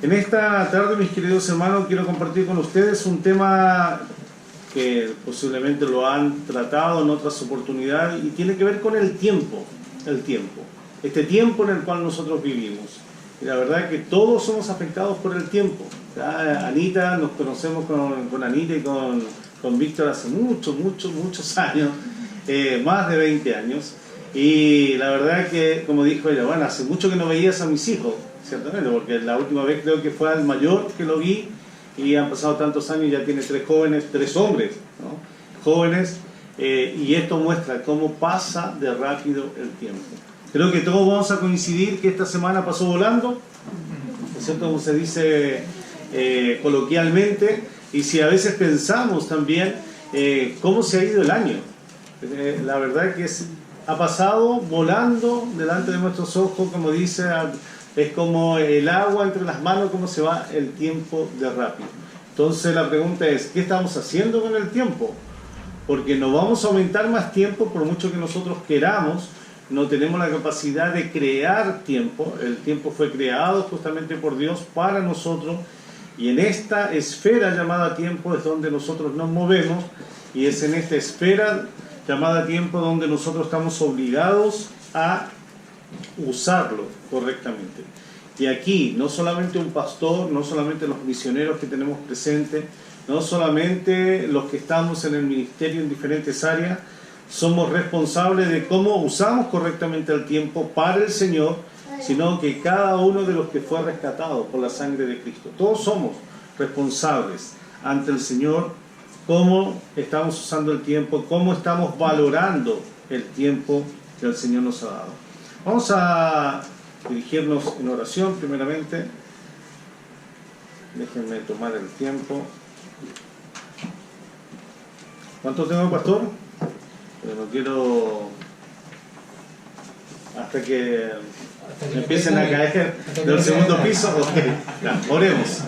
En esta tarde, mis queridos hermanos, quiero compartir con ustedes un tema que posiblemente lo han tratado en otras oportunidades y tiene que ver con el tiempo. Este tiempo en el cual nosotros vivimos. Y la verdad es que todos somos afectados por el tiempo. ¿Ya? Anita, nos conocemos con Anita y con Víctor hace muchos años, más de 20 años. Y la verdad es que, como dijo ella, bueno, hace mucho que no veías a mis hijos, ciertamente, porque la última vez creo que fue al mayor que lo vi y han pasado tantos años y ya tiene tres hombres, ¿no? Jóvenes, y esto muestra cómo pasa de rápido el tiempo. Creo que todos vamos a coincidir que esta semana pasó volando, ¿no es cierto? Como se dice coloquialmente, y si a veces pensamos también cómo se ha ido el año. La verdad es que ha pasado volando delante de nuestros ojos, como dice, es como el agua entre las manos, cómo se va el tiempo de rápido. Entonces la pregunta es, ¿qué estamos haciendo con el tiempo? Porque no vamos a aumentar más tiempo por mucho que nosotros queramos. No tenemos la capacidad de crear tiempo. El tiempo fue creado justamente por Dios para nosotros, y en esta esfera llamada tiempo es donde nosotros nos movemos, y es en esta esfera llamada tiempo donde nosotros estamos obligados a usarlo correctamente. Y aquí no solamente un pastor, no solamente los misioneros que tenemos presentes, no solamente los que estamos en el ministerio en diferentes áreas, somos responsables de cómo usamos correctamente el tiempo para el Señor, sino que cada uno de los que fue rescatado por la sangre de Cristo. Todos somos responsables ante el Señor, cómo estamos usando el tiempo, cómo estamos valorando el tiempo que el Señor nos ha dado. Vamos a dirigirnos en oración primeramente. Déjenme tomar el tiempo. ¿Cuánto tengo, pastor? Pero no quiero hasta que empiecen a caer del segundo piso. Okay. Ya, oremos.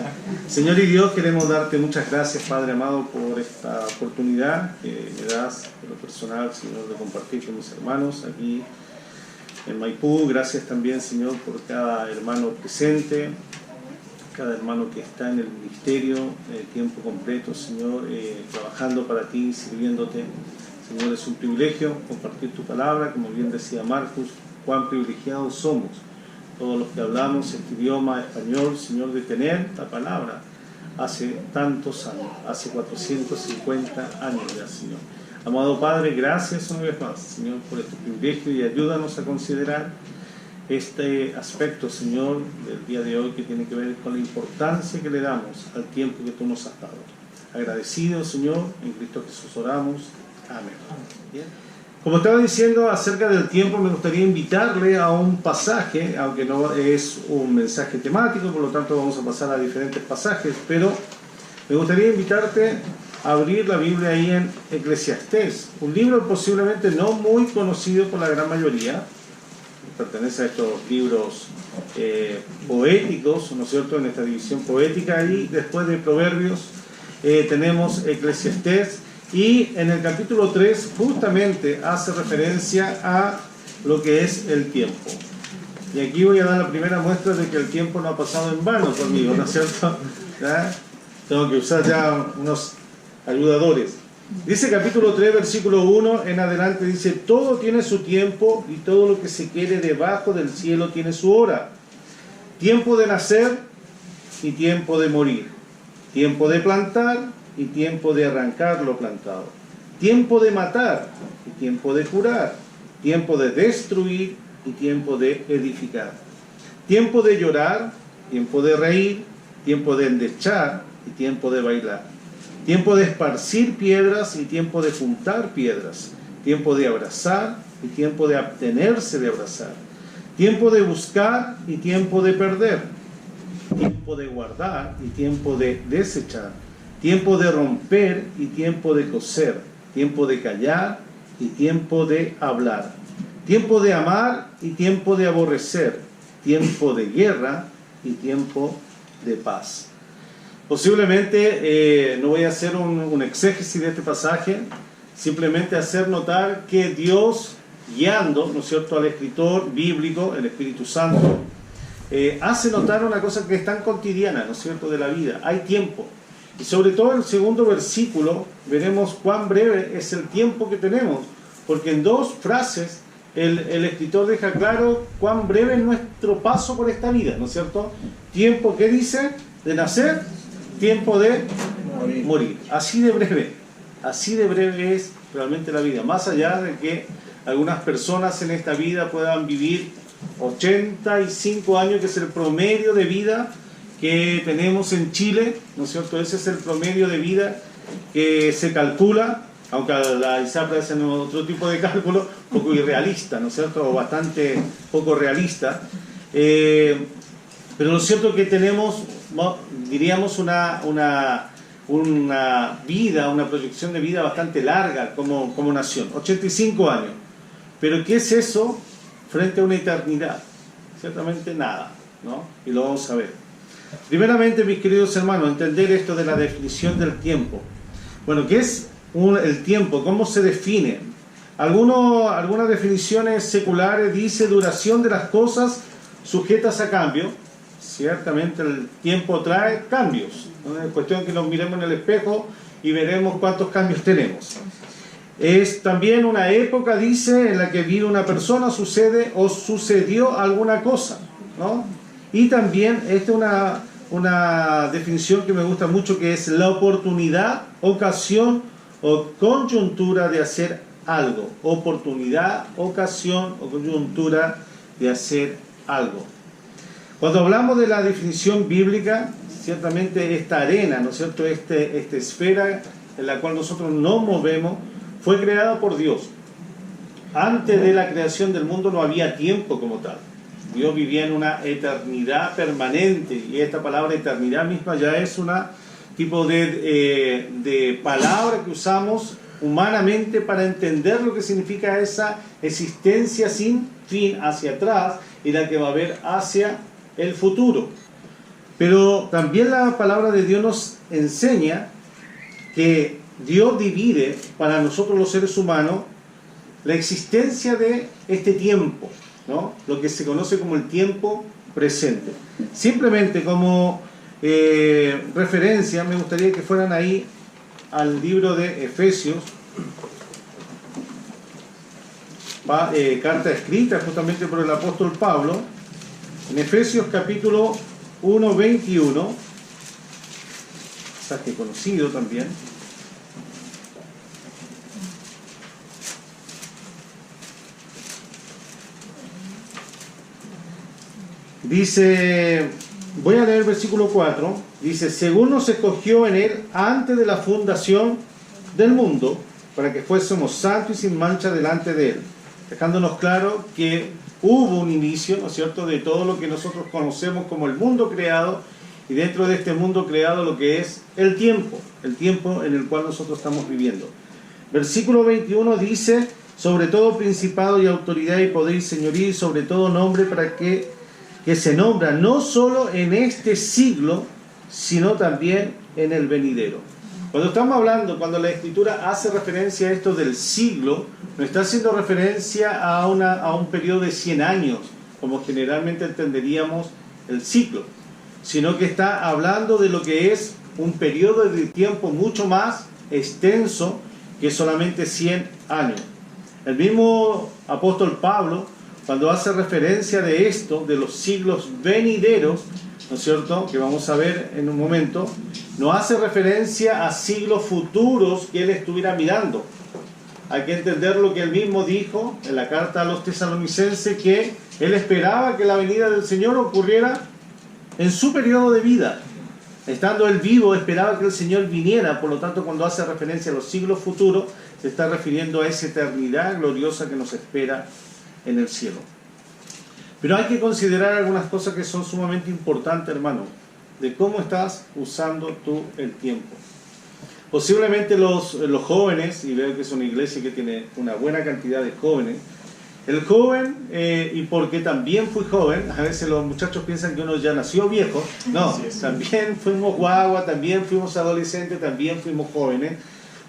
Señor y Dios, queremos darte muchas gracias, Padre amado, por esta oportunidad que me das en lo personal, Señor, de compartir con mis hermanos aquí en Maipú. Gracias también, Señor, por cada hermano presente, cada hermano que está en el ministerio tiempo completo, Señor, trabajando para ti, sirviéndote. Señor, es un privilegio compartir tu palabra, como bien decía Marcos, cuán privilegiados somos todos los que hablamos este idioma español, Señor, de tener la palabra hace tantos años, hace 450 años ya, Señor. Amado Padre, gracias una vez más, Señor, por este privilegio, y ayúdanos a considerar este aspecto, Señor, del día de hoy, que tiene que ver con la importancia que le damos al tiempo que tú nos has dado. Agradecidos, Señor, en Cristo Jesús oramos. Amén. Bien. Como estaba diciendo acerca del tiempo, me gustaría invitarle a un pasaje, aunque no es un mensaje temático, por lo tanto vamos a pasar a diferentes pasajes, pero me gustaría invitarte a abrir la Biblia ahí en Eclesiastés, un libro posiblemente no muy conocido por la gran mayoría, pertenece a estos libros poéticos, ¿no es cierto?, en esta división poética, y después de Proverbios tenemos Eclesiastés. Y en el capítulo 3 justamente hace referencia a lo que es el tiempo. Y aquí voy a dar la primera muestra de que el tiempo no ha pasado en vano conmigo, ¿no es cierto? ¿Ya? Tengo que usar ya unos ayudadores. Dice capítulo 3, versículo 1 en adelante, dice: todo tiene su tiempo y todo lo que se quiere debajo del cielo tiene su hora. Tiempo de nacer y tiempo de morir. Tiempo de plantar y tiempo de arrancar lo plantado, tiempo de matar y tiempo de curar, tiempo de destruir y tiempo de edificar, tiempo de llorar, tiempo de reír, tiempo de endechar y tiempo de bailar, tiempo de esparcir piedras y tiempo de juntar piedras, tiempo de abrazar y tiempo de abstenerse de abrazar, tiempo de buscar y tiempo de perder, tiempo de guardar y tiempo de desechar, tiempo de romper y tiempo de coser, tiempo de callar y tiempo de hablar, tiempo de amar y tiempo de aborrecer, tiempo de guerra y tiempo de paz. Posiblemente no voy a hacer un exégesis de este pasaje, simplemente hacer notar que Dios, guiando, ¿no es cierto?, al escritor bíblico, el Espíritu Santo, hace notar una cosa que es tan cotidiana, ¿no es cierto?, de la vida. Hay tiempo. Y sobre todo en el segundo versículo veremos cuán breve es el tiempo que tenemos, porque en 2 frases el escritor deja claro cuán breve es nuestro paso por esta vida, ¿no es cierto? Tiempo, ¿qué dice? De nacer, tiempo de morir. Así de breve es realmente la vida, más allá de que algunas personas en esta vida puedan vivir 85 años, que es el promedio de vida que tenemos en Chile, ¿no es cierto? Ese es el promedio de vida que se calcula, aunque la ISAPRE hace otro tipo de cálculo, un poco irrealista, ¿no es cierto? O bastante poco realista. Pero lo cierto es que tenemos, diríamos, una vida, una proyección de vida bastante larga como nación, 85 años. Pero ¿qué es eso frente a una eternidad? Ciertamente nada, ¿no? Y lo vamos a ver. Primeramente, mis queridos hermanos, entender esto de la definición del tiempo. Bueno, ¿qué es el tiempo? ¿Cómo se define? Algunas definiciones seculares dice duración de las cosas sujetas a cambio. Ciertamente el tiempo trae cambios, ¿no? Es cuestión que nos miremos en el espejo y veremos cuántos cambios tenemos. Es también una época, dice, en la que vive una persona, sucede o sucedió alguna cosa, ¿no? Y también esta es una definición que me gusta mucho, que es la oportunidad, ocasión o coyuntura de hacer algo. Oportunidad, ocasión o coyuntura de hacer algo. Cuando hablamos de la definición bíblica, ciertamente esta arena, ¿no es cierto?, esta esfera en la cual nosotros nos movemos, fue creada por Dios. Antes de la creación del mundo no había tiempo como tal. Dios vivía en una eternidad permanente, y esta palabra eternidad misma ya es una tipo de palabra que usamos humanamente para entender lo que significa esa existencia sin fin hacia atrás y la que va a haber hacia el futuro. Pero también la palabra de Dios nos enseña que Dios divide para nosotros los seres humanos la existencia de este tiempo, ¿no? Lo que se conoce como el tiempo presente. Simplemente como referencia, me gustaría que fueran ahí al libro de Efesios, carta escrita justamente por el apóstol Pablo, en Efesios capítulo 1, 21, pasaje conocido también. Dice, voy a leer el versículo 4, dice, según nos escogió en él antes de la fundación del mundo, para que fuésemos santos y sin mancha delante de él, dejándonos claro que hubo un inicio, ¿no es cierto?, de todo lo que nosotros conocemos como el mundo creado, y dentro de este mundo creado lo que es el tiempo en el cual nosotros estamos viviendo. Versículo 21 dice, sobre todo principado y autoridad y poder y señoría, y sobre todo nombre para que se nombra no solo en este siglo, sino también en el venidero. Cuando estamos hablando, cuando la Escritura hace referencia a esto del siglo, no está haciendo referencia a un periodo de 100 años, como generalmente entenderíamos el siglo, sino que está hablando de lo que es un periodo de tiempo mucho más extenso que solamente 100 años. El mismo apóstol Pablo, cuando hace referencia de esto, de los siglos venideros, ¿no es cierto?, que vamos a ver en un momento, no hace referencia a siglos futuros que él estuviera mirando. Hay que entender lo que él mismo dijo en la carta a los tesalonicenses, que él esperaba que la venida del Señor ocurriera en su periodo de vida. Estando él vivo, esperaba que el Señor viniera. Por lo tanto, cuando hace referencia a los siglos futuros, se está refiriendo a esa eternidad gloriosa que nos espera en el cielo. Pero hay que considerar algunas cosas que son sumamente importantes, hermano, de cómo estás usando tú el tiempo. Posiblemente los jóvenes, y veo que es una iglesia que tiene una buena cantidad de jóvenes, el joven, y porque también fui joven, a veces los muchachos piensan que uno ya nació viejo, no, también fuimos guagua, también fuimos adolescentes, también fuimos jóvenes,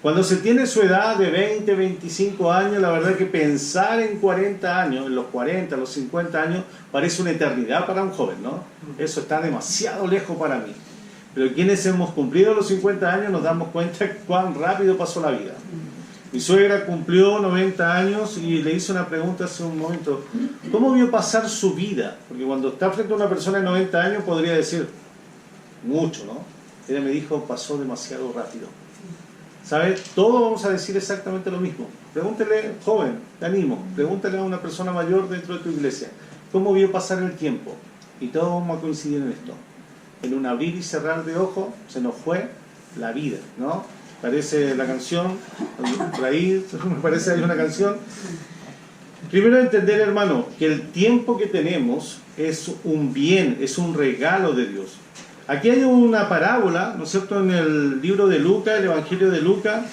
Cuando se tiene su edad de 20, 25 años, la verdad que pensar en 40 años, en los 40, los 50 años, parece una eternidad para un joven, ¿no? Eso está demasiado lejos para mí. Pero quienes hemos cumplido los 50 años nos damos cuenta cuán rápido pasó la vida. Mi suegra cumplió 90 años y le hice una pregunta hace un momento. ¿Cómo vio pasar su vida? Porque cuando está frente a una persona de 90 años podría decir mucho, ¿no? Ella me dijo, pasó demasiado rápido. ¿Sabes? Todos vamos a decir exactamente lo mismo. Pregúntele, joven, te animo, pregúntale a una persona mayor dentro de tu iglesia, ¿cómo vio pasar el tiempo? Y todos vamos a coincidir en esto. En un abrir y cerrar de ojos se nos fue la vida, ¿no? Parece la canción, por ahí me parece hay una canción. Primero entender, hermano, que el tiempo que tenemos es un bien, es un regalo de Dios. Aquí hay una parábola, ¿no es cierto?, en el libro de Lucas, el Evangelio de Lucas,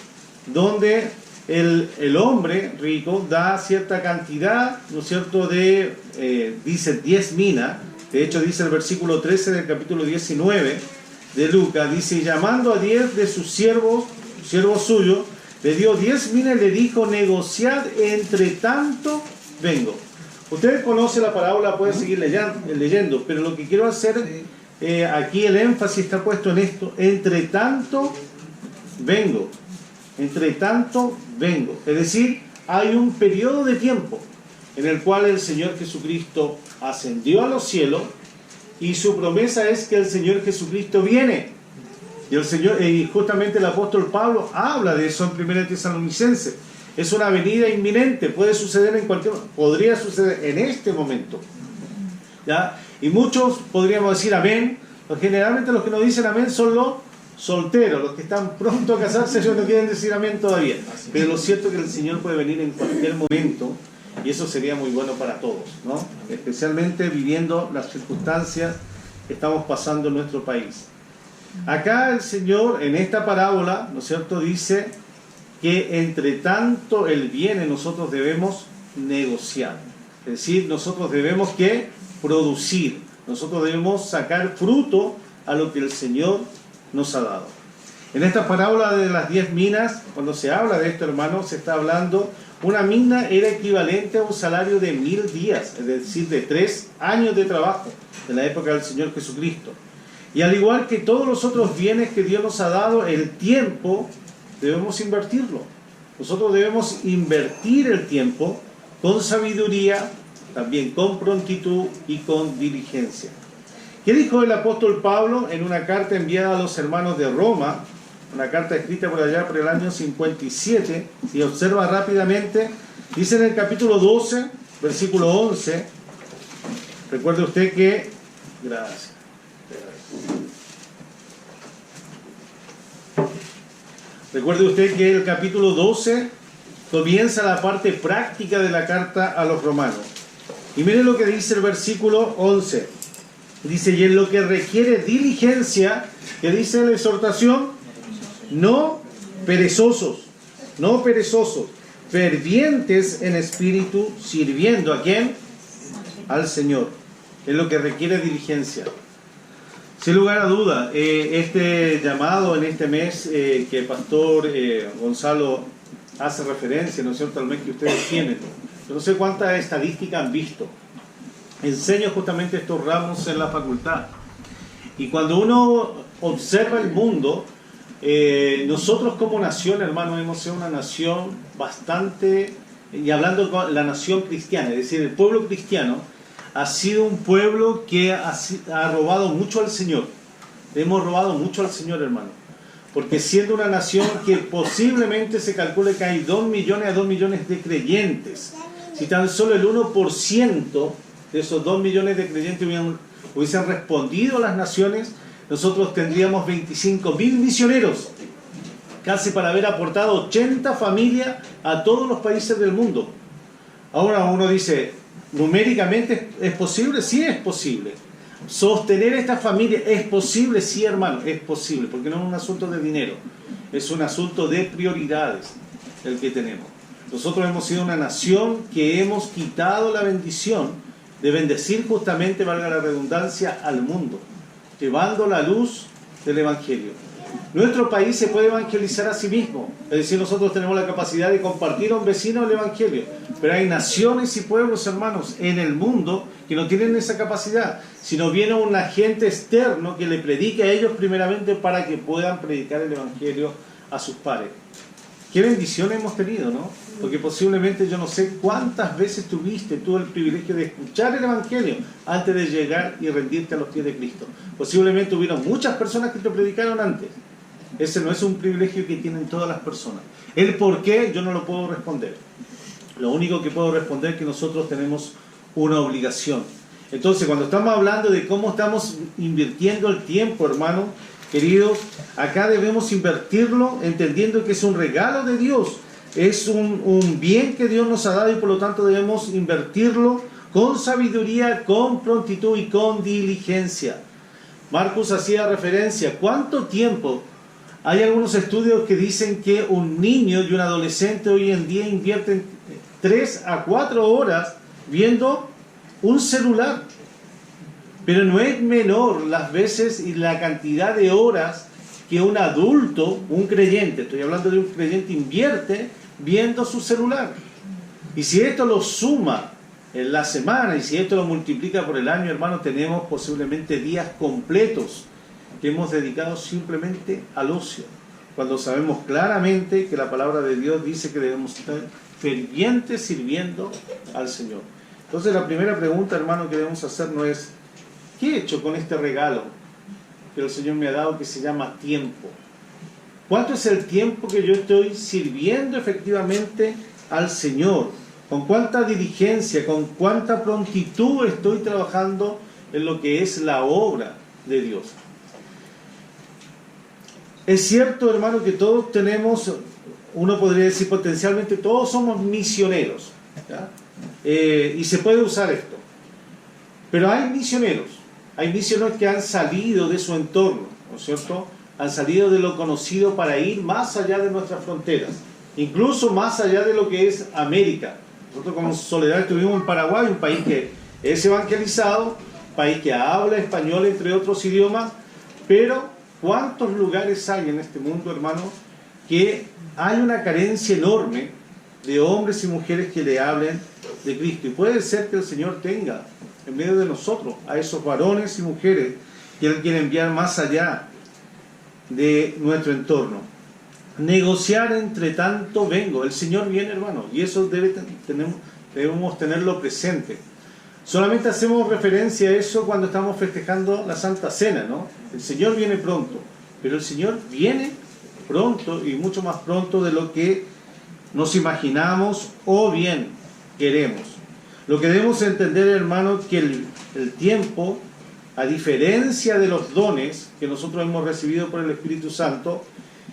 donde el hombre rico da cierta cantidad, ¿no es cierto?, dice 10 minas. De hecho, dice el versículo 13 del capítulo 19 de Lucas, dice, llamando a 10 de sus siervos suyos, le dio 10 minas y le dijo, negociad, entre tanto vengo. Ustedes conocen la parábola, pueden seguir leyendo, pero lo que quiero hacer... aquí el énfasis está puesto en esto, entre tanto vengo, es decir, hay un periodo de tiempo en el cual el Señor Jesucristo ascendió a los cielos y su promesa es que el Señor Jesucristo viene, y justamente el apóstol Pablo habla de eso en 1 Tesalonicenses. Es una venida inminente, puede suceder podría suceder en este momento, ¿ya? Y muchos podríamos decir amén, pero generalmente los que no dicen amén son los solteros, los que están pronto a casarse, ellos no quieren decir amén todavía. Pero lo cierto es que el Señor puede venir en cualquier momento y eso sería muy bueno para todos, ¿no? Especialmente viviendo las circunstancias que estamos pasando en nuestro país. Acá el Señor, en esta parábola, ¿no es cierto?, dice que entre tanto Él viene, nosotros debemos negociar. Es decir, nosotros debemos que producir, nosotros debemos sacar fruto a lo que el Señor nos ha dado. En esta parábola de las 10 minas, cuando se habla de esto, hermano, se está hablando, una mina era equivalente a un salario de 1000 días, es decir, de 3 años de trabajo, de la época del Señor Jesucristo. Y al igual que todos los otros bienes que Dios nos ha dado, el tiempo debemos invertirlo. Nosotros debemos invertir el tiempo con sabiduría, también con prontitud y con diligencia. ¿Qué dijo el apóstol Pablo en una carta enviada a los hermanos de Roma? Una carta escrita por allá por el año 57. Si observa rápidamente, dice en el capítulo 12, versículo 11. Recuerde usted que... Gracias. Recuerde usted que el capítulo 12 comienza la parte práctica de la carta a los romanos. Y miren lo que dice el versículo 11. Dice, y en lo que requiere diligencia, que dice la exhortación, no perezosos, fervientes en espíritu, sirviendo ¿a quién? Al Señor. Es lo que requiere diligencia. Sin lugar a duda, este llamado en este mes que el pastor Gonzalo hace referencia, ¿no es cierto?, al mes que ustedes tienen. Yo no sé cuántas estadísticas han visto. Enseño justamente estos ramos en la facultad. Y cuando uno observa el mundo, nosotros como nación, hermano, hemos sido una nación bastante, y hablando con la nación cristiana, es decir, el pueblo cristiano, ha sido un pueblo que ha robado mucho al Señor. Hemos robado mucho al Señor, hermano. Porque siendo una nación que posiblemente se calcule que hay 2 millones a 2 millones de creyentes, si tan solo el 1% de esos 2 millones de creyentes hubiesen respondido a las naciones, nosotros tendríamos 25.000 misioneros, casi para haber aportado 80 familias a todos los países del mundo. Ahora uno dice, ¿numéricamente es posible? Sí, es posible. ¿Sostener esta familia es posible? Sí, hermano, es posible, porque no es un asunto de dinero, es un asunto de prioridades el que tenemos. Nosotros hemos sido una nación que hemos quitado la bendición de bendecir justamente, valga la redundancia, al mundo, llevando la luz del Evangelio. Nuestro país se puede evangelizar a sí mismo. Es decir, nosotros tenemos la capacidad de compartir a un vecino el evangelio. Pero hay naciones y pueblos, hermanos, en el mundo que no tienen esa capacidad. Sino viene un agente externo que le predique a ellos primeramente para que puedan predicar el evangelio a sus pares. Qué bendición hemos tenido, ¿no? Porque posiblemente yo no sé cuántas veces tuviste tú el privilegio de escuchar el evangelio antes de llegar y rendirte a los pies de Cristo. Posiblemente hubieron muchas personas que te predicaron antes. Ese no es un privilegio que tienen todas las personas. El por qué yo no lo puedo responder. Lo único que puedo responder es que nosotros tenemos una obligación. Entonces, cuando estamos hablando de cómo estamos invirtiendo el tiempo, hermano, queridos, acá debemos invertirlo entendiendo que es un regalo de Dios. Es un bien que Dios nos ha dado y por lo tanto debemos invertirlo con sabiduría, con prontitud y con diligencia. Marcos hacía referencia. ¿Cuánto tiempo? Hay algunos estudios que dicen que un niño y un adolescente hoy en día invierten 3 a 4 horas viendo un celular. Pero no es menor las veces y la cantidad de horas que un adulto, un creyente, estoy hablando de un creyente, invierte viendo su celular. Y si esto lo suma en la semana y si esto lo multiplica por el año, hermano, tenemos posiblemente días completos que hemos dedicado simplemente al ocio, cuando sabemos claramente que la palabra de Dios dice que debemos estar fervientes sirviendo al Señor. Entonces la primera pregunta, hermano, que debemos hacernos es: ¿qué he hecho con este regalo que el Señor me ha dado que se llama tiempo? ¿Cuánto es el tiempo que yo estoy sirviendo efectivamente al Señor? ¿Con cuánta diligencia, con cuánta prontitud estoy trabajando en lo que es la obra de Dios? Es cierto, hermano, que todos tenemos, uno podría decir potencialmente, todos somos misioneros, ¿ya? Y se puede usar esto. Pero hay misioneros que han salido de su entorno, ¿no es cierto? Han salido de lo conocido para ir más allá de nuestras fronteras, incluso más allá de lo que es América. Nosotros como Soledad estuvimos en Paraguay, un país que es evangelizado, país que habla español entre otros idiomas, pero ¿cuántos lugares hay en este mundo, hermano, que hay una carencia enorme de hombres y mujeres que le hablen de Cristo? Y puede ser que el Señor tenga en medio de nosotros a esos varones y mujeres que Él quiere enviar más allá de nuestro entorno. Negociar entre tanto vengo. El Señor viene, hermano, y eso debemos tenerlo presente. Solamente hacemos referencia a eso cuando estamos festejando la Santa Cena, ¿no? El Señor viene pronto, pero el Señor viene pronto y mucho más pronto de lo que nos imaginamos o bien queremos. Lo que debemos entender, hermano, que el tiempo, a diferencia de los dones que nosotros hemos recibido por el Espíritu Santo,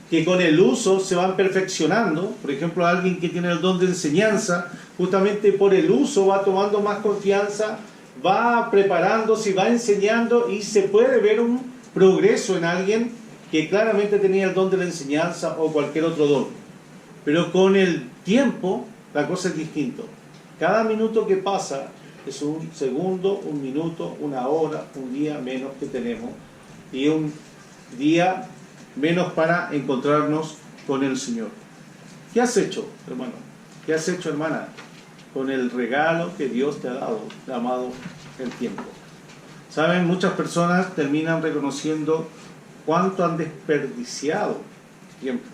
que con el uso se van perfeccionando. Por ejemplo, alguien que tiene el don de enseñanza, justamente por el uso va tomando más confianza, va preparándose, va enseñando y se puede ver un progreso en alguien que claramente tenía el don de la enseñanza o cualquier otro don. Pero con el tiempo la cosa es distinta. Cada minuto que pasa es un segundo, un minuto, una hora, un día menos que tenemos y un día menos para encontrarnos con el Señor. ¿Qué has hecho, hermano? ¿Qué has hecho, hermana, con el regalo que Dios te ha dado, llamado el tiempo? Saben, muchas personas terminan reconociendo cuánto han desperdiciado tiempo.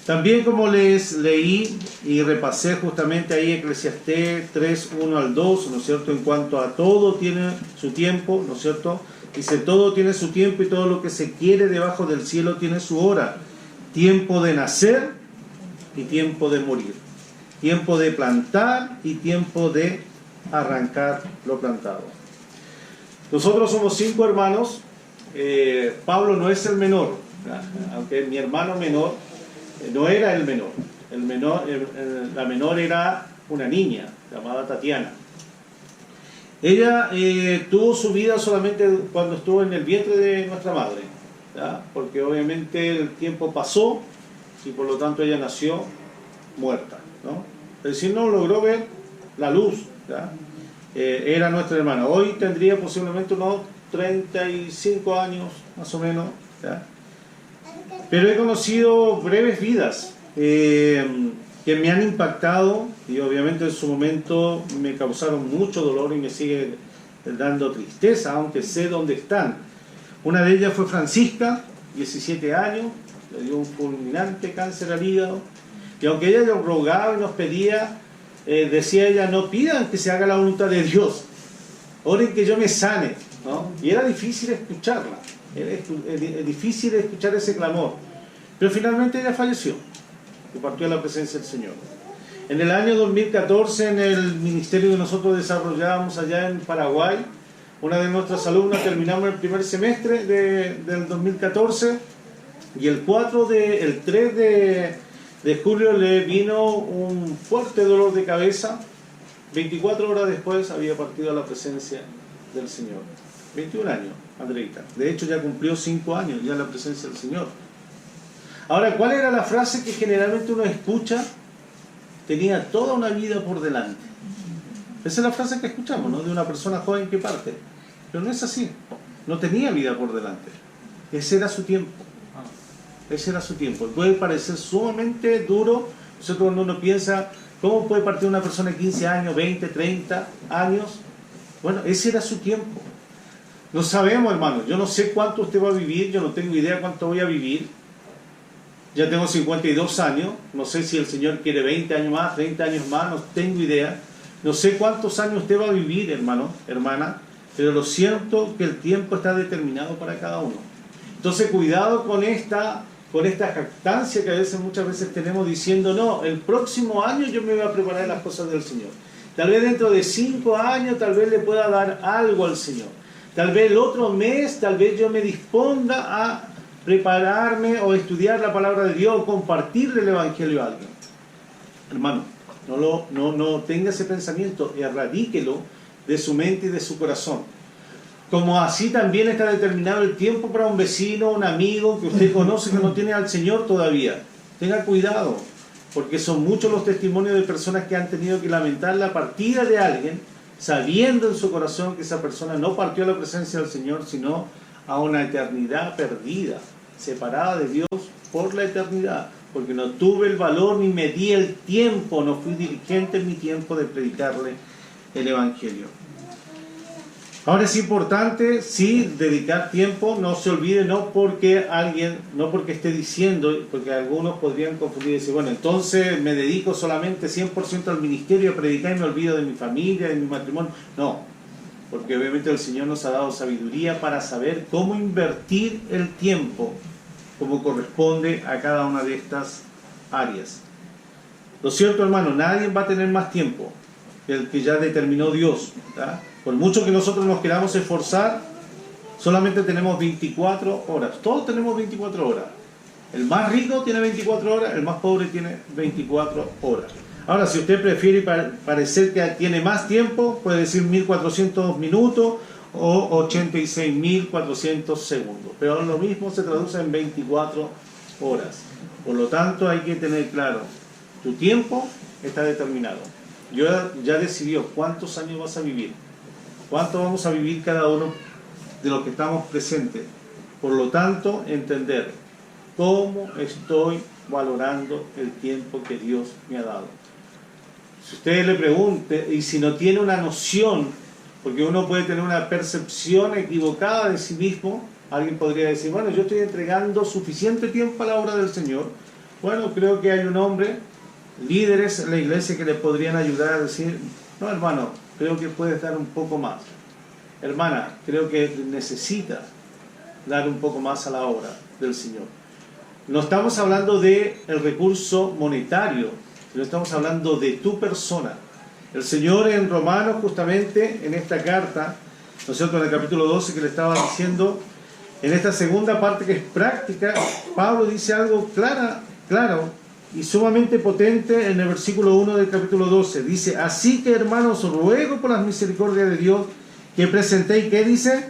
También, como les leí y repasé justamente ahí Eclesiastés 3, 1 al 2, ¿no es cierto? En cuanto a todo tiene su tiempo, ¿no es cierto? Dice, todo tiene su tiempo y todo lo que se quiere debajo del cielo tiene su hora. Tiempo de nacer y tiempo de morir. Tiempo de plantar y tiempo de arrancar lo plantado. Nosotros somos 5 hermanos. Pablo no es el menor, aunque mi hermano menor no era el menor. La menor era una niña llamada Tatiana. Ella tuvo su vida solamente cuando estuvo en el vientre de nuestra madre, ¿ya? Porque obviamente el tiempo pasó y por lo tanto ella nació muerta, ¿no? Es decir, no logró ver la luz, ¿ya? Era nuestra hermana. Hoy tendría posiblemente unos 35 años, más o menos, ¿ya? Pero he conocido breves vidas que me han impactado y obviamente en su momento me causaron mucho dolor y me sigue dando tristeza, aunque sé dónde están. Una de ellas fue Francisca, 17 años, le dio un fulminante cáncer al hígado, y aunque ella nos rogaba y nos pedía, decía ella, no pidan que se haga la voluntad de Dios, oren que yo me sane, ¿no? Y era difícil escucharla, era difícil escuchar ese clamor, pero finalmente ella falleció y partió a la presencia del Señor. En el año 2014, en el ministerio que nosotros desarrollábamos allá en Paraguay, una de nuestras alumnas terminamos el primer semestre del 2014 y el 3 de julio le vino un fuerte dolor de cabeza. 24 horas después había partido a la presencia del Señor. 21 años, Andreita. De hecho ya cumplió 5 años ya en la presencia del Señor. Ahora, ¿cuál era la frase que generalmente uno escucha? Tenía toda una vida por delante. Esa es la frase que escuchamos, ¿no? De una persona joven que parte. Pero no es así. No tenía vida por delante. Ese era su tiempo. Ese era su tiempo. Puede parecer sumamente duro. Nosotros cuando uno piensa, ¿cómo puede partir una persona de 15 años, 20, 30 años? Bueno, ese era su tiempo. No sabemos, hermano. Yo no sé cuánto usted va a vivir. Yo no tengo idea cuánto voy a vivir. Ya tengo 52 años. No sé si el Señor quiere 20 años más, 30 años más. No tengo idea. No sé cuántos años usted va a vivir, hermano, hermana. Pero lo cierto es que el tiempo está determinado para cada uno. Entonces, cuidado con esta jactancia que muchas veces tenemos diciendo, no, el próximo año yo me voy a preparar las cosas del Señor. Tal vez dentro de 5 años, tal vez le pueda dar algo al Señor. Tal vez el otro mes, tal vez yo me disponga a prepararme o estudiar la palabra de Dios o compartirle el Evangelio a alguien. Hermano, no tenga ese pensamiento, erradíquelo de su mente y de su corazón. Como así también está determinado el tiempo para un vecino, un amigo que usted conoce que no tiene al Señor todavía. Tenga cuidado, porque son muchos los testimonios de personas que han tenido que lamentar la partida de alguien, sabiendo en su corazón que esa persona no partió a la presencia del Señor, sino a una eternidad perdida, separada de Dios por la eternidad, porque no tuve el valor ni me di el tiempo, no fui diligente en mi tiempo de predicarle el Evangelio. Ahora es importante, sí, dedicar tiempo, no se olvide, no porque esté diciendo, porque algunos podrían confundir y decir, bueno, entonces me dedico solamente 100% al ministerio a predicar y me olvido de mi familia, de mi matrimonio. No, porque obviamente el Señor nos ha dado sabiduría para saber cómo invertir el tiempo como corresponde a cada una de estas áreas. Lo cierto, hermano, nadie va a tener más tiempo que el que ya determinó Dios, ¿verdad? Por mucho que nosotros nos queramos esforzar, solamente tenemos 24 horas. Todos tenemos 24 horas. El más rico tiene 24 horas, el más pobre tiene 24 horas. Ahora, si usted prefiere parecer que tiene más tiempo, puede decir 1400 minutos o 86.400 segundos. Pero lo mismo se traduce en 24 horas. Por lo tanto, hay que tener claro, tu tiempo está determinado. Dios ya decidió cuántos años vas a vivir. ¿Cuánto vamos a vivir cada uno de los que estamos presentes? Por lo tanto, entender cómo estoy valorando el tiempo que Dios me ha dado. Si usted le pregunte, y si no tiene una noción, porque uno puede tener una percepción equivocada de sí mismo, alguien podría decir, bueno, yo estoy entregando suficiente tiempo a la obra del Señor. Bueno, creo que hay un hombre, líderes en la iglesia que le podrían ayudar a decir, no, hermano, creo que puedes dar un poco más. Hermana, creo que necesitas dar un poco más a la obra del Señor. No estamos hablando del recurso monetario, sino estamos hablando de tu persona. El Señor en Romanos, justamente en esta carta, ¿no es cierto?, en el capítulo 12 que le estaba diciendo, en esta segunda parte que es práctica, Pablo dice algo claro y sumamente potente en el versículo 1 del capítulo 12. Dice, así que hermanos, ruego por las misericordias de Dios que presentéis, ¿qué dice?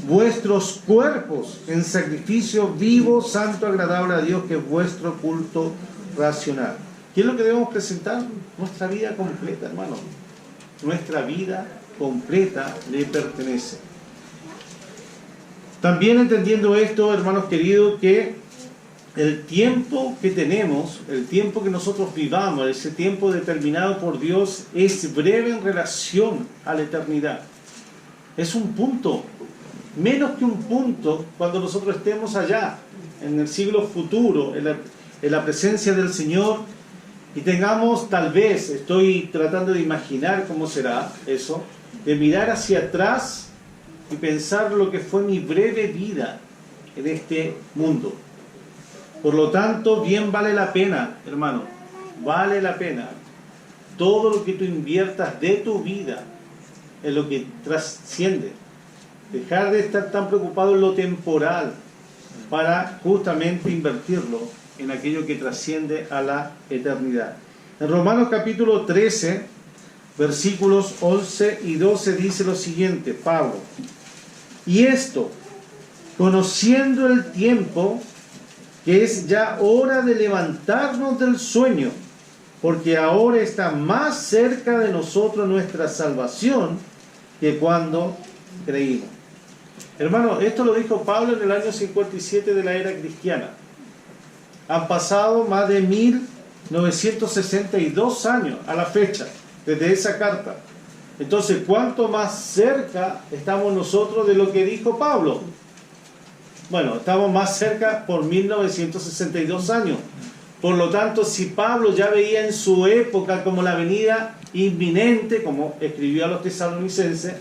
Vuestros cuerpos en sacrificio vivo, santo, agradable a Dios, que es vuestro culto racional. ¿Qué es lo que debemos presentar? Nuestra vida completa, hermano. Nuestra vida completa le pertenece. También entendiendo esto, hermanos queridos, que el tiempo que tenemos, el tiempo que nosotros vivamos, ese tiempo determinado por Dios, es breve en relación a la eternidad. Es un punto, menos que un punto, cuando nosotros estemos allá, en el siglo futuro, en la presencia del Señor, y tengamos, tal vez, estoy tratando de imaginar cómo será eso, de mirar hacia atrás y pensar lo que fue mi breve vida en este mundo. Por lo tanto, bien vale la pena, hermano, vale la pena todo lo que tú inviertas de tu vida en lo que trasciende. Dejar de estar tan preocupado en lo temporal para justamente invertirlo en aquello que trasciende a la eternidad. En Romanos capítulo 13, versículos 11 y 12 dice lo siguiente, Pablo: y esto, conociendo el tiempo, que es ya hora de levantarnos del sueño, porque ahora está más cerca de nosotros nuestra salvación que cuando creímos. Hermano, esto lo dijo Pablo en el año 57 de la era cristiana. Han pasado más de 1962 años a la fecha desde esa carta. Entonces, ¿cuánto más cerca estamos nosotros de lo que dijo Pablo? Bueno, estamos más cerca por 1962 años. Por lo tanto, si Pablo ya veía en su época como la venida inminente, como escribió a los tesalonicenses,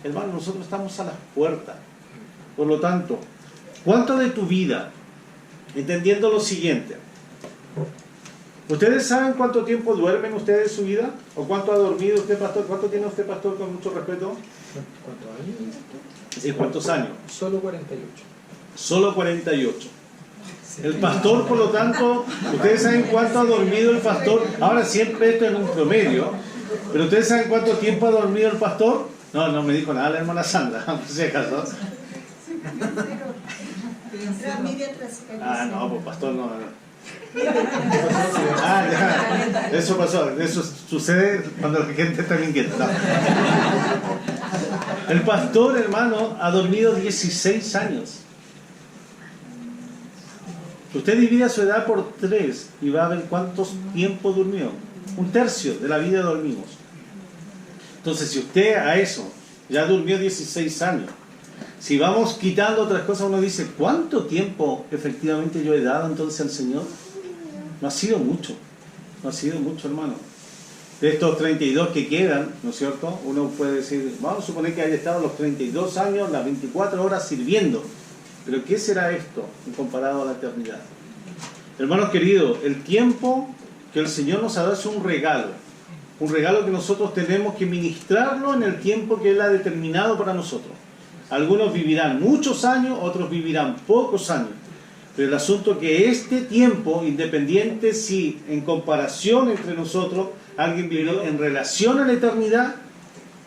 hermano, nosotros estamos a las puertas. Por lo tanto, ¿cuánto de tu vida? Entendiendo lo siguiente. ¿Ustedes saben cuánto tiempo duermen ustedes en su vida? ¿O cuánto ha dormido usted, pastor? ¿Cuánto tiene usted, pastor, con mucho respeto? ¿Cuántos años? Sí, ¿cuántos años? Solo 48. Solo 48. El pastor, por lo tanto, ¿ustedes saben cuánto ha dormido el pastor? Ahora siempre esto en un promedio, pero ¿ustedes saben cuánto tiempo ha dormido el pastor? No, no me dijo nada la hermana Sandra, por si acaso. Ah, no, pues pastor no. Ah, ya. Eso pasó, eso sucede cuando la gente está bien inquieta. No. El pastor, hermano, ha dormido 16 años. Usted divide su edad por 3 y va a ver cuántos tiempo durmió. 1/3 de la vida dormimos. Entonces, si usted a eso ya durmió 16 años, si vamos quitando otras cosas, uno dice, ¿cuánto tiempo efectivamente yo he dado entonces al Señor? No ha sido mucho, no ha sido mucho, hermano. De estos 32 que quedan, ¿no es cierto? Uno puede decir, vamos a suponer que haya estado los 32 años, las 24 horas sirviendo. Pero ¿qué será esto comparado a la eternidad? Hermanos queridos, el tiempo que el Señor nos ha dado es un regalo que nosotros tenemos que ministrarlo en el tiempo que Él ha determinado para nosotros. Algunos vivirán muchos años, otros vivirán pocos años. Pero el asunto es que este tiempo, independiente si en comparación entre nosotros alguien vivió en relación a la eternidad,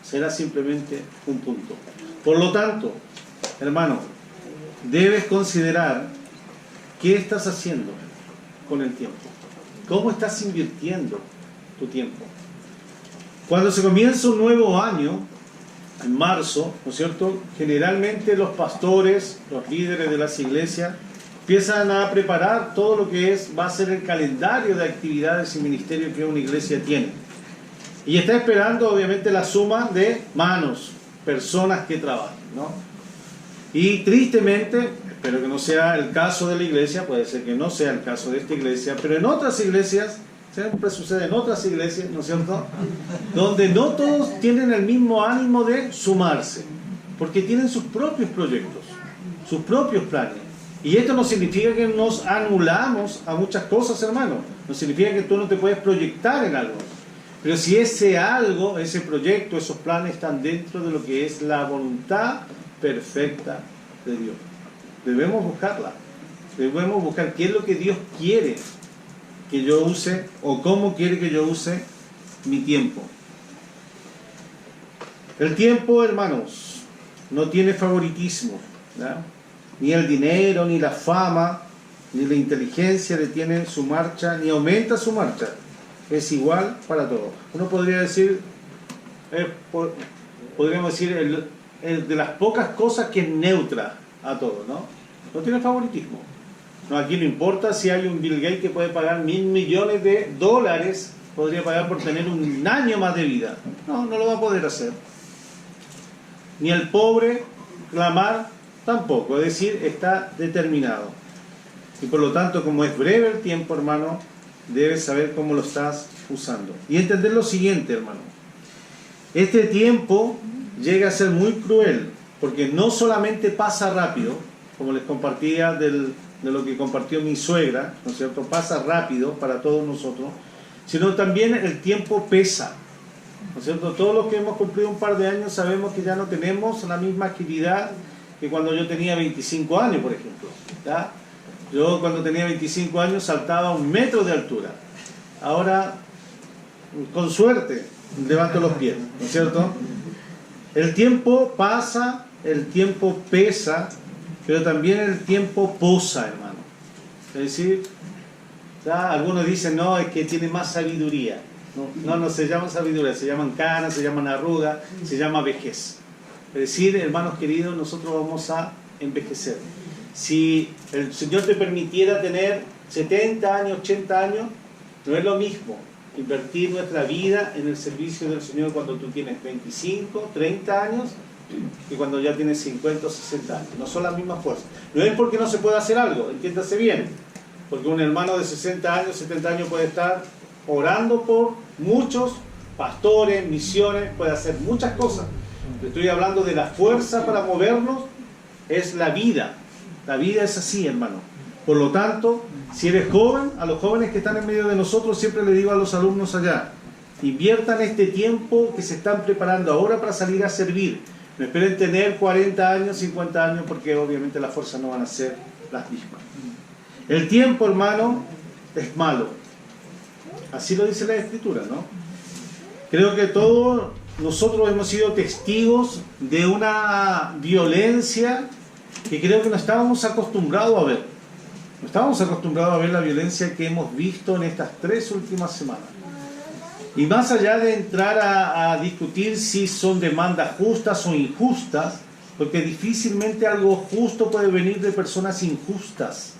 será simplemente un punto. Por lo tanto, hermano, debes considerar qué estás haciendo con el tiempo. ¿Cómo estás invirtiendo tu tiempo? Cuando se comienza un nuevo año, en marzo, ¿no es cierto? Generalmente los pastores, los líderes de las iglesias, empiezan a preparar todo lo que va a ser el calendario de actividades y ministerios que una iglesia tiene. Y está esperando, obviamente, la suma de manos, personas que trabajen, ¿no? Y tristemente, espero que no sea el caso de la iglesia, puede ser que no sea el caso de esta iglesia, pero en otras iglesias, siempre sucede en otras iglesias, ¿no es cierto?, donde no todos tienen el mismo ánimo de sumarse, porque tienen sus propios proyectos, sus propios planes. Y esto no significa que nos anulamos a muchas cosas, hermano. No significa que tú no te puedes proyectar en algo. Pero si ese algo, ese proyecto, esos planes están dentro de lo que es la voluntad perfecta de Dios. Debemos buscarla. Debemos buscar qué es lo que Dios quiere que yo use o cómo quiere que yo use mi tiempo. El tiempo, hermanos, no tiene favoritismo, ¿verdad? Ni el dinero, ni la fama, ni la inteligencia detienen su marcha, ni aumenta su marcha. Es igual para todos. Uno podría decir, podríamos decir, el de las pocas cosas que es neutra a todo, ¿no? No tiene favoritismo. No, aquí no importa si hay un Bill Gates que puede pagar $1.000 millones, podría pagar por tener un año más de vida. No, no lo va a poder hacer. Ni el pobre clamar tampoco, es decir, está determinado. Y por lo tanto, como es breve el tiempo, hermano, debes saber cómo lo estás usando. Y entender lo siguiente, hermano. Este tiempo llega a ser muy cruel, porque no solamente pasa rápido, como les compartía de lo que compartió mi suegra, ¿no es cierto? Pasa rápido para todos nosotros, sino también el tiempo pesa, ¿no es cierto? Todos los que hemos cumplido un par de años sabemos que ya no tenemos la misma agilidad que cuando yo tenía 25 años, por ejemplo, ¿ya? Yo cuando tenía 25 años saltaba 1 metro de altura. Ahora, con suerte, levanto los pies, ¿no es cierto? El tiempo pasa, el tiempo pesa, pero también el tiempo posa, hermano. Es decir, ¿ya? Algunos dicen, no, es que tiene más sabiduría. No se llama sabiduría, se llaman canas, se llaman arrugas, se llama vejez. Es decir, hermanos queridos, nosotros vamos a envejecer. Si el Señor te permitiera tener 70 años, 80 años, no es lo mismo invertir nuestra vida en el servicio del Señor cuando tú tienes 25, 30 años que cuando ya tienes 50 o 60 años. No son las mismas fuerzas. No es porque no se pueda hacer algo, entiéndase bien. Porque un hermano de 60 años, 70 años puede estar orando por muchos pastores, misiones, puede hacer muchas cosas. Estoy hablando de la fuerza para movernos, es la vida. La vida es así, hermano. Por lo tanto, si eres joven, a los jóvenes que están en medio de nosotros, siempre le digo a los alumnos allá, inviertan este tiempo que se están preparando ahora para salir a servir. No esperen tener 40 años, 50 años, porque obviamente las fuerzas no van a ser las mismas. El tiempo, hermano, es malo. Así lo dice la Escritura, ¿no? Creo que todos nosotros hemos sido testigos de una violencia que creo que no estábamos acostumbrados a ver. No estábamos acostumbrados a ver la violencia que hemos visto en estas 3 últimas semanas. Y más allá de entrar a discutir si son demandas justas o injustas, porque difícilmente algo justo puede venir de personas injustas.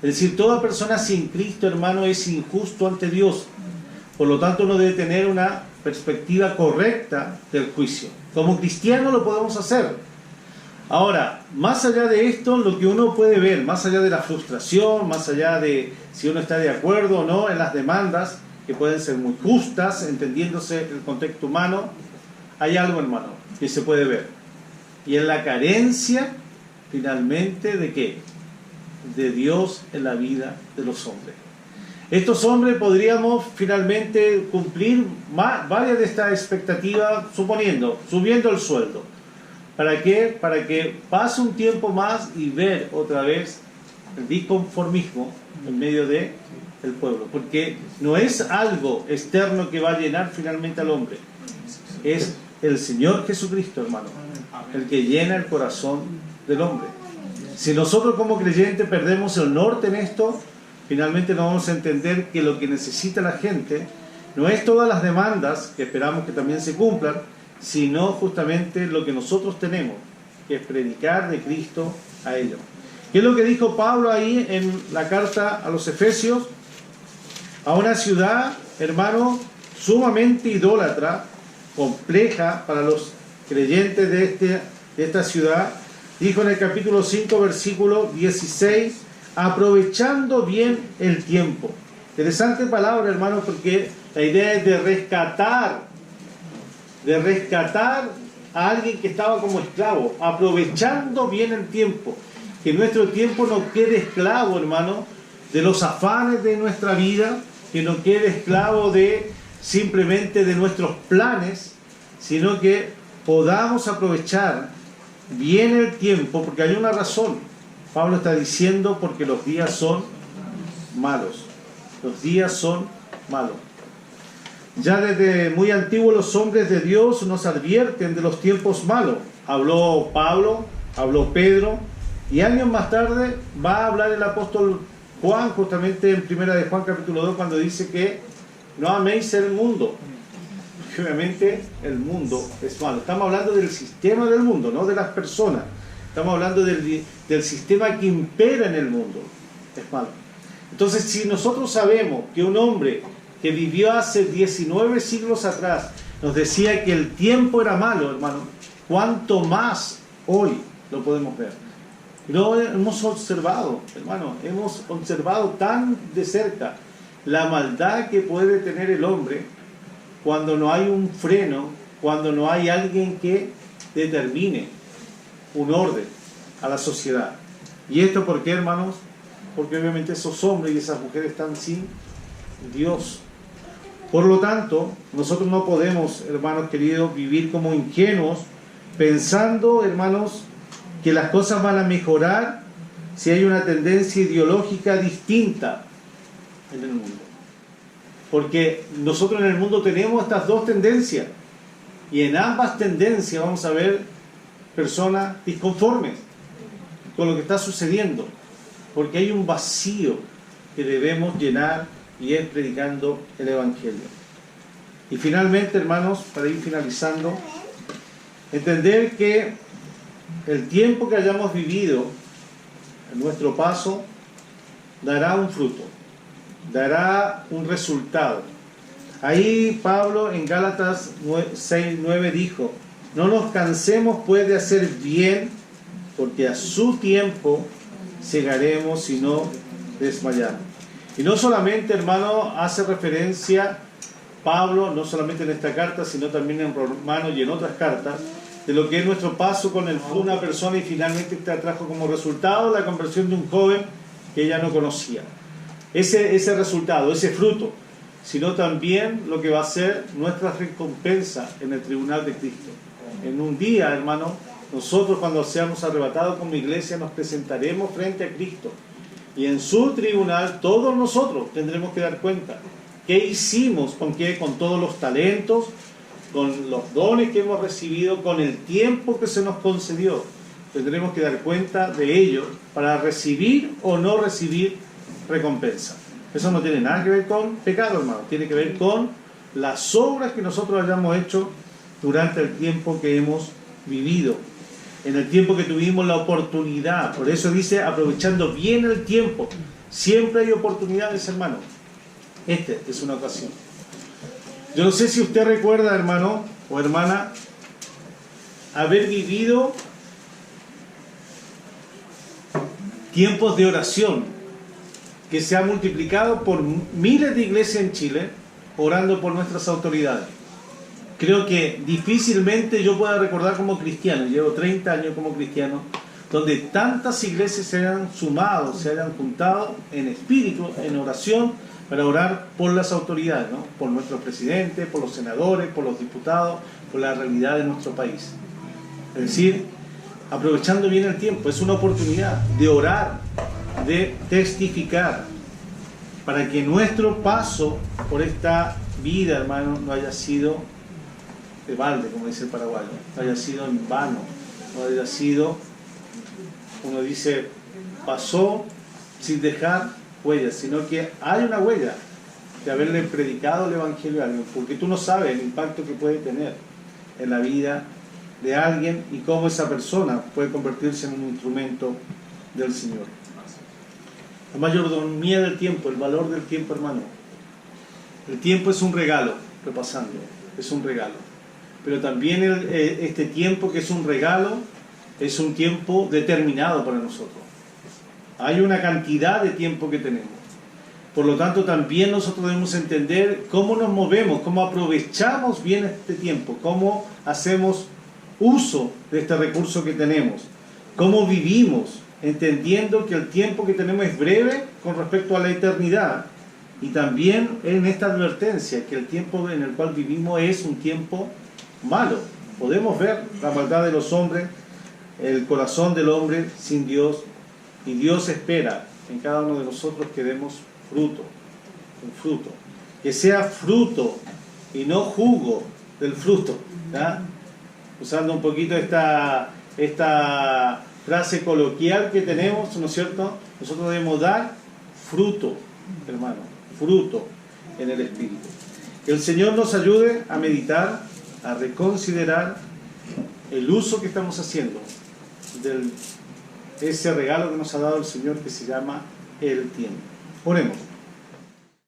Es decir, toda persona sin Cristo, hermano, es injusto ante Dios. Por lo tanto, uno debe tener una perspectiva correcta del juicio. Como cristiano lo podemos hacer. Ahora, más allá de esto, lo que uno puede ver, más allá de la frustración, más allá de si uno está de acuerdo o no en las demandas, que pueden ser muy justas, entendiéndose el contexto humano, hay algo, hermano, que se puede ver. Y es la carencia, finalmente, ¿de qué? De Dios en la vida de los hombres. Estos hombres podríamos finalmente cumplir varias de estas expectativas, suponiendo, subiendo el sueldo. ¿Para qué? Para que pase un tiempo más y ver otra vez el disconformismo en medio del pueblo. Porque no es algo externo que va a llenar finalmente al hombre. Es el Señor Jesucristo, hermano, el que llena el corazón del hombre. Si nosotros como creyentes perdemos el norte en esto, finalmente no vamos a entender que lo que necesita la gente no es todas las demandas, que esperamos que también se cumplan, sino justamente lo que nosotros tenemos, que es predicar de Cristo a ellos. ¿Qué es lo que dijo Pablo ahí en la carta a los Efesios? A una ciudad, hermano, sumamente idólatra, compleja para los creyentes de esta ciudad. Dijo en el capítulo 5, versículo 16, aprovechando bien el tiempo. Interesante palabra, hermano, porque la idea es de rescatar a alguien que estaba como esclavo, aprovechando bien el tiempo. Que nuestro tiempo no quede esclavo, hermano, de los afanes de nuestra vida, que no quede esclavo simplemente de nuestros planes, sino que podamos aprovechar bien el tiempo, porque hay una razón. Pablo está diciendo porque los días son malos. Los días son malos. Ya desde muy antiguo los hombres de Dios nos advierten de los tiempos malos. Habló Pablo, habló Pedro, y años más tarde va a hablar el apóstol Juan, justamente en 1 de Juan capítulo 2, cuando dice que no améis el mundo. Porque obviamente el mundo es malo. Estamos hablando del sistema del mundo, no de las personas. Estamos hablando del sistema que impera en el mundo. es malo. Entonces, si nosotros sabemos que un hombre que vivió hace 19 siglos atrás nos decía que el tiempo era malo, hermano, ¿cuánto más hoy lo podemos ver? Lo hemos observado, hermano, hemos observado tan de cerca la maldad que puede tener el hombre cuando no hay un freno, cuando no hay alguien que determine un orden a la sociedad. ¿Y esto por qué, hermanos? Porque obviamente esos hombres y esas mujeres están sin Dios. Por lo tanto, nosotros no podemos, hermanos queridos, vivir como ingenuos pensando, hermanos, que las cosas van a mejorar si hay una tendencia ideológica distinta en el mundo. Porque nosotros en el mundo tenemos estas dos tendencias, y en ambas tendencias vamos a ver personas disconformes con lo que está sucediendo, porque hay un vacío que debemos llenar, y es predicando el Evangelio. Y finalmente, hermanos, para ir finalizando, entender que el tiempo que hayamos vivido en nuestro paso dará un fruto, dará un resultado. Ahí Pablo en Gálatas 6:9 dijo: no nos cansemos pues de hacer bien, porque a su tiempo segaremos si no desmayamos. Y no solamente, hermano, hace referencia Pablo, no solamente en esta carta, sino también en Romanos y en otras cartas, de lo que es nuestro paso con una persona, y finalmente te trajo como resultado la conversión de un joven que ella no conocía. Ese resultado, ese fruto, sino también lo que va a ser nuestra recompensa en el tribunal de Cristo. En un día, hermano, nosotros cuando seamos arrebatados como iglesia nos presentaremos frente a Cristo, y en su tribunal todos nosotros tendremos que dar cuenta qué hicimos, con todos los talentos, con los dones que hemos recibido, con el tiempo que se nos concedió. Tendremos que dar cuenta de ello para recibir o no recibir recompensa. Eso no tiene nada que ver con pecado, hermano, tiene que ver con las obras que nosotros hayamos hecho durante el tiempo que hemos vivido, en el tiempo que tuvimos la oportunidad. Por eso dice, aprovechando bien el tiempo. Siempre hay oportunidades, hermano. Esta es una ocasión. Yo no sé si usted recuerda, hermano o hermana, haber vivido tiempos de oración que se han multiplicado por miles de iglesias en Chile, orando por nuestras autoridades. Creo que difícilmente yo pueda recordar como cristiano, llevo 30 años como cristiano, donde tantas iglesias se hayan sumado, se hayan juntado en espíritu, en oración, para orar por las autoridades, ¿no? Por nuestros presidentes, por los senadores, por los diputados, por la realidad de nuestro país. Es decir, aprovechando bien el tiempo, es una oportunidad de orar, de testificar, para que nuestro paso por esta vida, hermano, no haya sido de balde, como dice el paraguayo, no haya sido en vano, no haya sido, uno dice, pasó sin dejar huellas, sino que hay una huella de haberle predicado el Evangelio a alguien, porque tú no sabes el impacto que puede tener en la vida de alguien y cómo esa persona puede convertirse en un instrumento del Señor. La mayordomía del tiempo, el valor del tiempo, hermano. El tiempo es un regalo, repasando, es un regalo. Pero también este tiempo que es un regalo, es un tiempo determinado para nosotros. Hay una cantidad de tiempo que tenemos. Por lo tanto, también nosotros debemos entender cómo nos movemos, cómo aprovechamos bien este tiempo, cómo hacemos uso de este recurso que tenemos, cómo vivimos, entendiendo que el tiempo que tenemos es breve con respecto a la eternidad, y también en esta advertencia que el tiempo en el cual vivimos es un tiempo malo. Podemos ver la maldad de los hombres, el corazón del hombre sin Dios, y Dios espera en cada uno de nosotros que demos fruto, un fruto, que sea fruto y no jugo del fruto, ¿ya? Usando un poquito esta frase coloquial que tenemos, ¿no es cierto? Nosotros debemos dar fruto, hermano, fruto en el Espíritu. Que el Señor nos ayude a meditar, a reconsiderar el uso que estamos haciendo de ese regalo que nos ha dado el Señor, que se llama el tiempo. Oremos.